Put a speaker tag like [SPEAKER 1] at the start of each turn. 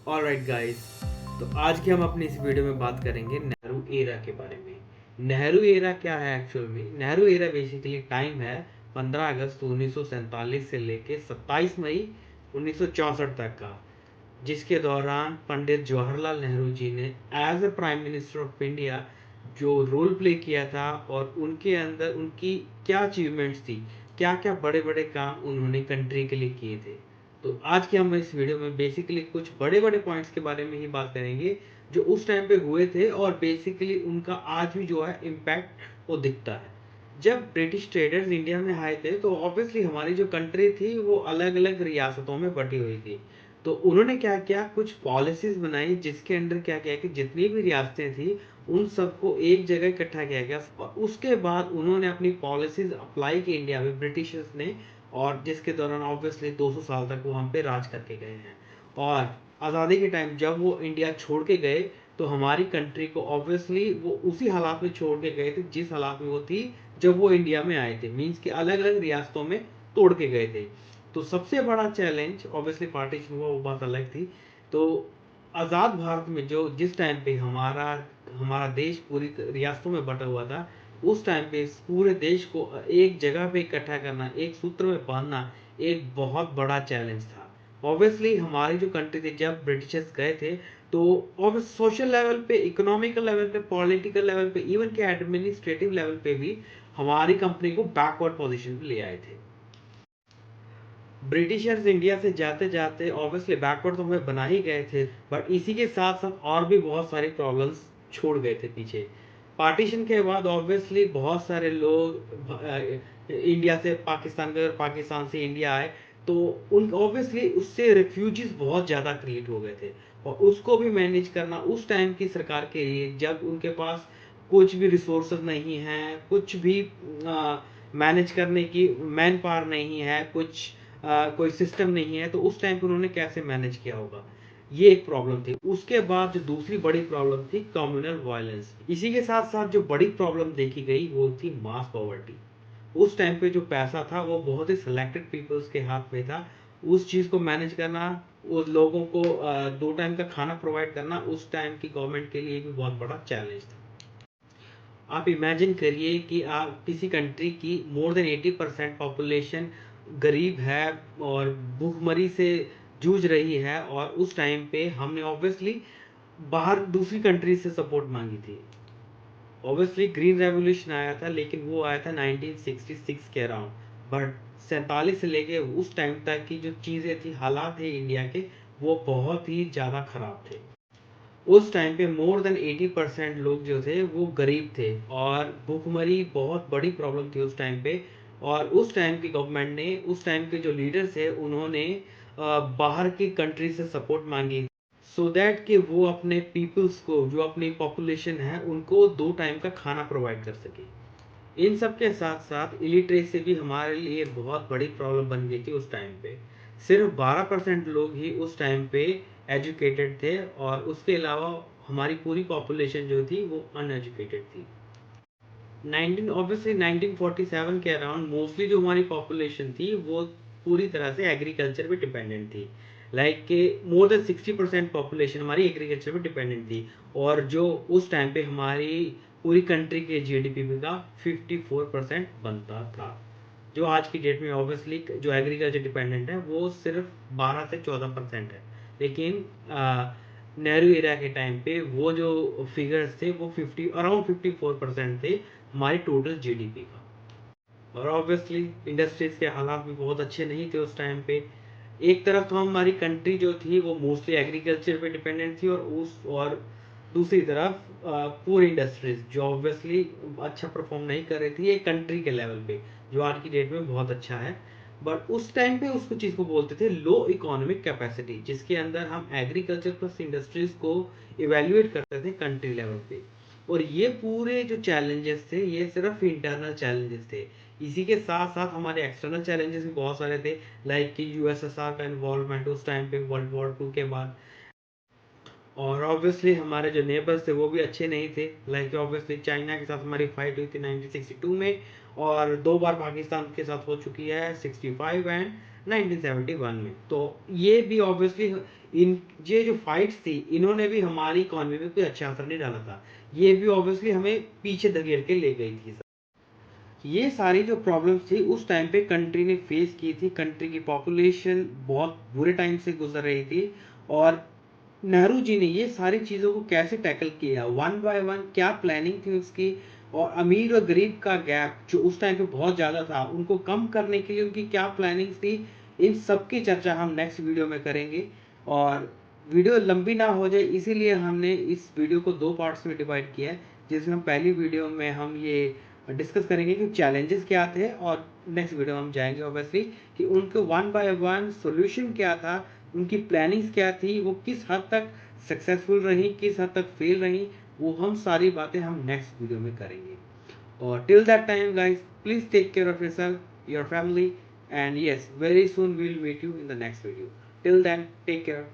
[SPEAKER 1] Alright guys, तो आज की हम अपनी इस वीडियो में बात करेंगे नेहरू एरा के बारे में। नेहरू एरा क्या है? एक्चुअल में नेहरू एरा बेसिकली टाइम है 15 अगस्त 1947 से लेके 27 मई 1964 तक का, जिसके दौरान पंडित जवाहरलाल नेहरू जी ने as a prime minister of India जो रोल प्ले किया था और उनके अंदर उनकी क्या अचीवमेंट्स थी, क्या क्या बड़े बड़े काम उन्होंने कंट्री के लिए किए थे। तो आज के हम इस वीडियो में बेसिकली कुछ बड़े बड़े पॉइंट्स के बारे में ही बात करेंगे जो उस टाइम पे हुए थे और बेसिकली उनका आज भी जो है इम्पैक्ट वो दिखता है। जब ब्रिटिश ट्रेडर्स इंडिया में आए थे तो ऑब्वियसली हमारी जो कंट्री थी वो अलग अलग रियासतों में बटी हुई थी। तो उन्होंने क्या किया, कुछ पॉलिसीज बनाई जिसके अंडर क्या किया कि जितनी भी रियासतें थी उन सबको एक जगह इकट्ठा किया गया और उसके बाद उन्होंने अपनी पॉलिसीज अप्लाई की इंडिया में ब्रिटिशर्स ने, और जिसके दौरान ऑब्वियसली 200 साल तक वो हम पे राज करके गए हैं। और आज़ादी के टाइम जब वो इंडिया छोड़ के गए तो हमारी कंट्री को ऑब्वियसली वो उसी हालात में छोड़ के गए थे जिस हालात में वो थी जब वो इंडिया में आए थे, मीन्स कि अलग अलग रियासतों में तोड़ के गए थे। तो सबसे बड़ा चैलेंज ऑब्वियसली पार्टीशन हुआ, वो बात अलग थी। तो आज़ाद भारत में जो जिस टाइम पे हमारा हमारा देश पूरी रियासतों में बटा हुआ था, उस टाइम पे इस पूरे देश को एक जगह पे इकट्ठा करना, एक सूत्र में बांधना एक बहुत बड़ा चैलेंज था। ऑब्वियसली हमारी जो कंट्री थी जब ब्रिटिशर्स गए थे तो ऑब्वियस सोशल लेवल पे, इकोनॉमिकल लेवल पे, पॉलिटिकल लेवल पे, इवन के एडमिनिस्ट्रेटिव लेवल पे भी हमारी कंपनी को बैकवर्ड पोजीशन पे ले आए थे। ब्रिटिशर्स इंडिया से जाते जाते ऑब्वियसली बैकवर्ड तो हमें बना ही गए थे, बट इसी के साथ साथ और भी बहुत सारी प्रॉब्लम्स छोड़ गए थे पीछे। पार्टीशन के बाद ऑब्वियसली बहुत सारे लोग इंडिया से पाकिस्तान गए और पाकिस्तान से इंडिया आए, तो उन ऑब्वियसली उससे रिफ्यूजीज बहुत ज़्यादा क्रिएट हो गए थे। और उसको भी मैनेज करना उस टाइम की सरकार के लिए, जब उनके पास कुछ भी रिसोर्सेज नहीं है, कुछ भी मैनेज करने की मैन पावर नहीं है, कुछ कोई सिस्टम नहीं है, तो उस टाइम पे उन्होंने कैसे मैनेज किया होगा, ये एक प्रॉब्लम थी। उसके बाद जो दूसरी बड़ी प्रॉब्लम थी कम्युनल वायलेंस। इसी के साथ साथ जो बड़ी प्रॉब्लम देखी गई वो थी मास पॉवर्टी। उस टाइम पे जो पैसा था वो बहुत ही सिलेक्टेड पीपल्स के हाथ में था। उस चीज को मैनेज करना, उस लोगों को 2 टाइम का खाना प्रोवाइड करना उस टाइम की गवर्नमेंट के लिए भी बहुत बड़ा चैलेंज था। आप इमेजिन करिए कि आप किसी कंट्री की मोर देन 80% पॉपुलेशन गरीब है और भूखमरी से जूझ रही है, और उस टाइम पे हमने ऑब्वियसली बाहर दूसरी कंट्री से सपोर्ट मांगी थी। ऑब्वियसली ग्रीन रेवोल्यूशन आया था लेकिन वो आया था 1966 के अराउंड, बट 47 से लेके उस टाइम तक की जो चीज़ें थी, हालात थे इंडिया के, वो बहुत ही ज़्यादा खराब थे। उस टाइम पे मोर देन 80% लोग जो थे वो गरीब थे और भूखमरी बहुत बड़ी प्रॉब्लम थी उस टाइम पे। और उस टाइम की गवर्नमेंट ने, उस टाइम के जो लीडर्स थे उन्होंने बाहर की कंट्री से सपोर्ट मांगी सो दैट कि वो अपने पीपल्स को, जो अपनी पॉपुलेशन है, उनको 2 टाइम का खाना प्रोवाइड कर सके। इन सब के साथ साथ इलिटरेसी भी हमारे लिए बहुत बड़ी प्रॉब्लम बन गई थी उस टाइम पे। सिर्फ 12% लोग ही उस टाइम पे एजुकेटेड थे और उसके अलावा हमारी पूरी पॉपुलेशन जो थी वो अनएजुकेटेड थी। 19 ऑब्वियसली 1947 के अराउंड मोस्टली जो हमारी पॉपुलेशन थी वो पूरी तरह से एग्रीकल्चर पे डिपेंडेंट थी। लाइक के मोर देन 60% पॉपुलेशन हमारी एग्रीकल्चर पे डिपेंडेंट थी। और जो उस टाइम पे हमारी पूरी कंट्री के जीडीपी का 54% बनता था। जो आज की डेट में ऑब्वियसली जो एग्रीकल्चर डिपेंडेंट है वो सिर्फ 12 से 14% है। लेकिन नेहरू एरा के टाइम पे वो जो फिगर्स थे वो 54% थे हमारी टोटल जीडीपी का। और ऑब्वियसली इंडस्ट्रीज के हालात भी बहुत अच्छे नहीं थे उस टाइम पे। एक तरफ तो हमारी कंट्री जो थी वो मोस्टली एग्रीकल्चर पे डिपेंडेंट थी, और दूसरी तरफ पूर इंडस्ट्रीज जो ऑब्वियसली अच्छा परफॉर्म नहीं कर रही थी एक कंट्री के लेवल पे, जो आज की डेट में बहुत अच्छा है। बट उस टाइम पे उसको चीज़ को बोलते थे लो इकोनॉमिक कैपेसिटी, जिसके अंदर हम एग्रीकल्चर प्लस इंडस्ट्रीज को इवेल्युएट करते थे कंट्री लेवल पे। और ये पूरे जो चैलेंजेस थे ये सिर्फ इंटरनल चैलेंजेस थे। इसी के साथ साथ हमारे एक्सटर्नल चैलेंजेस भी बहुत सारे थे, लाइक कि यूएसएसआर का इन्वॉल्वमेंट उस टाइम पे वर्ल्ड वॉर 2 के बाद। और ऑब्वियसली हमारे जो नेबर्स थे वो भी अच्छे नहीं थे, लाइक ऑब्वियसली चाइना के साथ हमारी फाइट हुई थी 1962 में, और 2 बार पाकिस्तान के साथ हो चुकी है 65 एंड 1971 में। तो ये भी ऑब्वियसली इन ये जो फाइट्स थी इन्होंने भी हमारी इकोनॉमी में कोई अच्छा असर नहीं डाला था। ये भी ऑब्वियसली हमें पीछे धकेल के ले गई थी। ये सारी जो प्रॉब्लम्स थी उस टाइम पे कंट्री ने फेस की थी। कंट्री की पॉपुलेशन बहुत बुरे टाइम से गुजर रही थी और नेहरू जी ने ये सारी चीज़ों को कैसे टैकल किया, वन बाय वन क्या प्लानिंग थी उसकी, और अमीर और गरीब का गैप जो उस टाइम पे बहुत ज़्यादा था उनको कम करने के लिए उनकी क्या प्लानिंग्स थी, इन सब की चर्चा हम नेक्स्ट वीडियो में करेंगे। और वीडियो लंबी ना हो जाए इसीलिए हमने इस वीडियो को दो पार्ट्स में डिवाइड किया है, जिसमें हम पहली वीडियो में हम ये डिस्कस करेंगे कि चैलेंजेस क्या थे, और नेक्स्ट वीडियो में हम जाएंगे ऑब्वियसली कि उनके वन बाय वन सॉल्यूशन क्या था, उनकी प्लानिंग्स क्या थी, वो किस हद तक सक्सेसफुल रही, किस हद तक फेल रही, वो हम सारी बातें हम नेक्स्ट वीडियो में करेंगे। और till that time guys, please take care of yourself, your family, and yes, very soon we will meet you in the next video. Till then, take care.